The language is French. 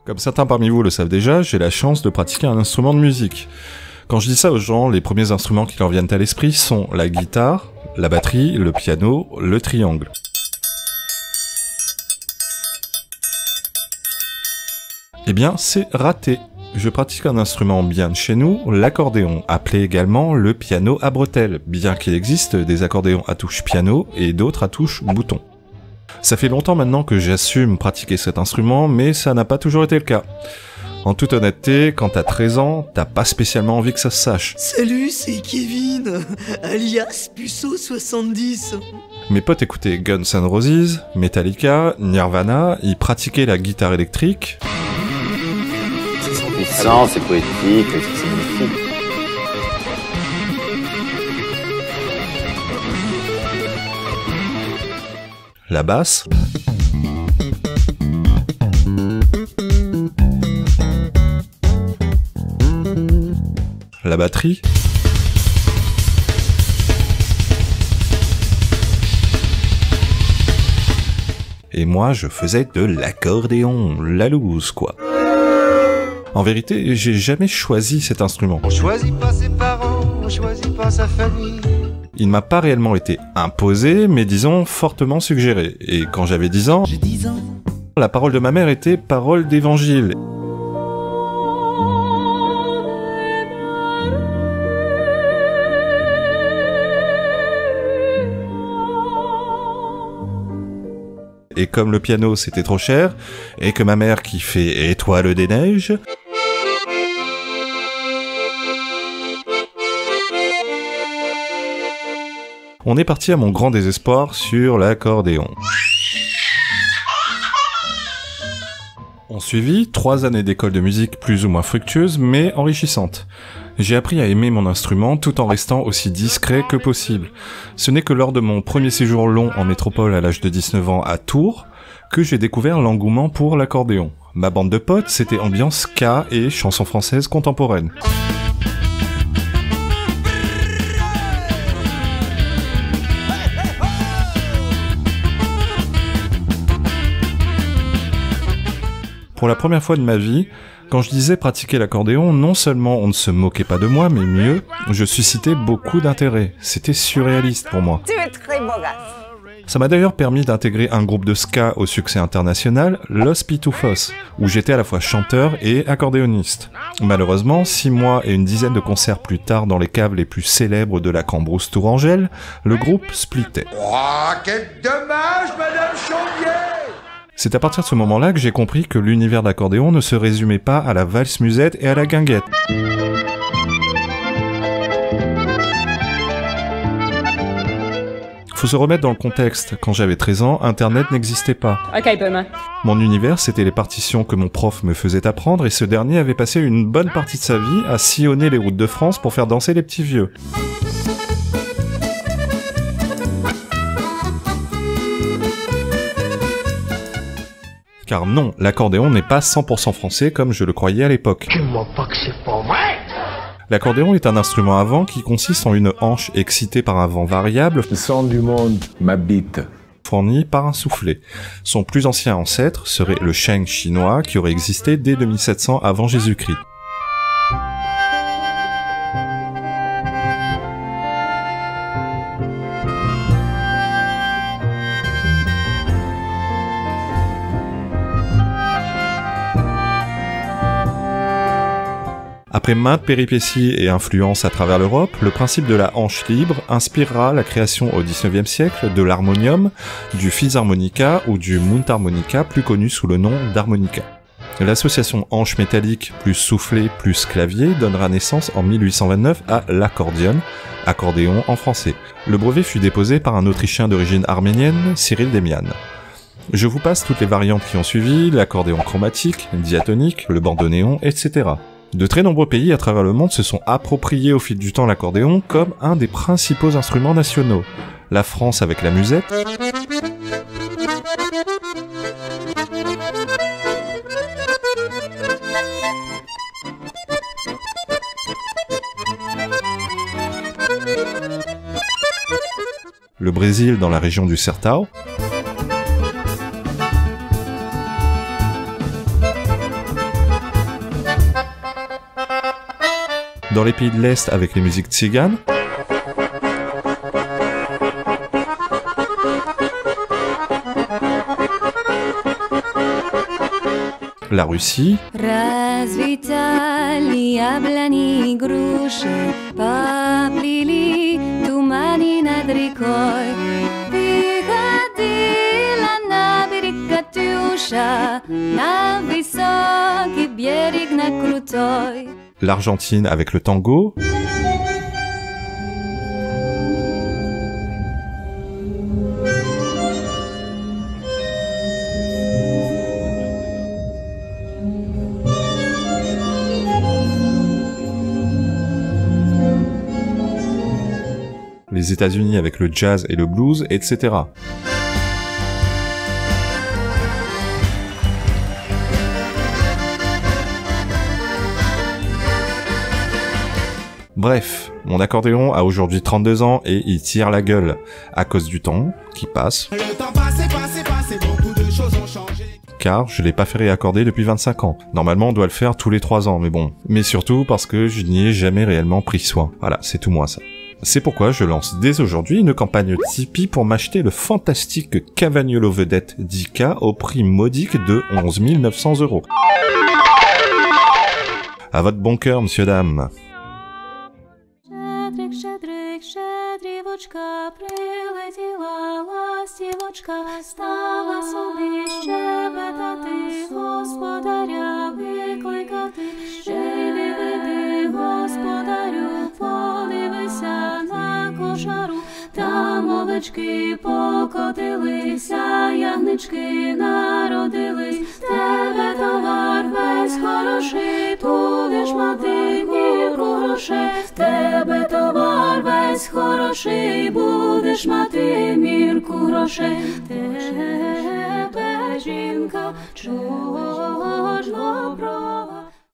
Comme certains parmi vous le savent déjà, j'ai la chance de pratiquer un instrument de musique. Quand je dis ça aux gens, les premiers instruments qui leur viennent à l'esprit sont la guitare, la batterie, le piano, le triangle. Eh bien, c'est raté. Je pratique un instrument bien de chez nous, l'accordéon, appelé également le piano à bretelles, bien qu'il existe des accordéons à touche piano et d'autres à touche bouton. Ça fait longtemps maintenant que j'assume pratiquer cet instrument, mais ça n'a pas toujours été le cas. En toute honnêteté, quand t'as 13 ans, t'as pas spécialement envie que ça se sache. Salut, c'est Kevin, alias Puceau70. Mes potes écoutaient Guns N' Roses, Metallica, Nirvana, ils pratiquaient la guitare électrique. C'est puissant, c'est poétique, c'est magnifique. La basse. La batterie. Et moi, je faisais de l'accordéon, la loose, quoi. En vérité, j'ai jamais choisi cet instrument. On choisit pas ses parents, on choisit pas sa famille. Il ne m'a pas réellement été imposé, mais disons fortement suggéré. Et quand j'avais 10 ans, J'ai 10 ans. la parole de ma mère était parole d'évangile. Et comme le piano c'était trop cher, et que ma mère kiffait Étoile des neiges, on est parti à mon grand désespoir sur l'accordéon. On suivit 3 années d'école de musique plus ou moins fructueuses, mais enrichissantes. J'ai appris à aimer mon instrument tout en restant aussi discret que possible. Ce n'est que lors de mon premier séjour long en métropole à l'âge de 19 ans à Tours que j'ai découvert l'engouement pour l'accordéon. Ma bande de potes, c'était ambiance ska et chansons françaises contemporaines. Pour la première fois de ma vie, quand je disais pratiquer l'accordéon, non seulement on ne se moquait pas de moi, mais mieux, je suscitais beaucoup d'intérêt. C'était surréaliste pour moi. Tu es très beau gosse. Ça m'a d'ailleurs permis d'intégrer un groupe de ska au succès international, Los Pitufos, où j'étais à la fois chanteur et accordéoniste. Malheureusement, 6 mois et une dizaine de concerts plus tard dans les caves les plus célèbres de la Cambrousse Tourangelle, le groupe splittait. Oh, quel dommage, Madame Chambier! C'est à partir de ce moment-là que j'ai compris que l'univers d'accordéon ne se résumait pas à la valse-musette et à la guinguette. Faut se remettre dans le contexte, quand j'avais 13 ans, Internet n'existait pas. Ok, boomer. Mon univers, c'était les partitions que mon prof me faisait apprendre et ce dernier avait passé une bonne partie de sa vie à sillonner les routes de France pour faire danser les petits vieux. Car non, l'accordéon n'est pas 100% français comme je le croyais à l'époque. Dis-moi pas que c'est pas vrai! L'accordéon est un instrument à vent qui consiste en une hanche excitée par un vent variable Le son du monde m'habite. fourni par un soufflet. Son plus ancien ancêtre serait le sheng chinois qui aurait existé dès 2700 avant Jésus-Christ. Après maintes péripéties et influences à travers l'Europe, le principe de la hanche libre inspirera la création au XIXe siècle de l'harmonium, du fisharmonica ou du mundharmonica, plus connu sous le nom d'harmonica. L'association hanche métallique plus soufflet plus clavier donnera naissance en 1829 à l'accordion, accordéon en français. Le brevet fut déposé par un Autrichien d'origine arménienne, Cyril Demian. Je vous passe toutes les variantes qui ont suivi, l'accordéon chromatique, diatonique, le bandoneon, etc. De très nombreux pays à travers le monde se sont appropriés au fil du temps l'accordéon comme un des principaux instruments nationaux. La France avec la musette, le Brésil dans la région du Sertão, Dans les pays de l'Est avec les musiques tziganes. La Russie. Развитали яблони и груши, поплыли туманы над рекой. Выходила на берег Катюша, на высокий берег, на крутой. L'Argentine avec le tango. Les États-Unis avec le jazz et le blues, etc. Bref, mon accordéon a aujourd'hui 32 ans et il tire la gueule à cause du temps qui passe. Le temps passé, beaucoup de choses ont changé. Car je l'ai pas fait réaccorder depuis 25 ans. Normalement, on doit le faire tous les 3 ans, mais bon. Mais surtout parce que je n'y ai jamais réellement pris soin. Voilà, c'est tout moi ça. C'est pourquoi je lance dès aujourd'hui une campagne Tipeee pour m'acheter le fantastique Cavagnolo Vedette 10K au prix modique de 11 900 €. À votre bon cœur, monsieur, dame. Щедрівочка, прилетіла ластівочка, стала собі щебетати, господаря викликати. Живи, веди, господарю, подивися на кошару, там овечки покотилися, ягнички народились. Тебе товар весь хороший, будеш мати мірку грошей. Тебе товар весь хороший, будеш мати мірку грошей. Тебе жінка чорно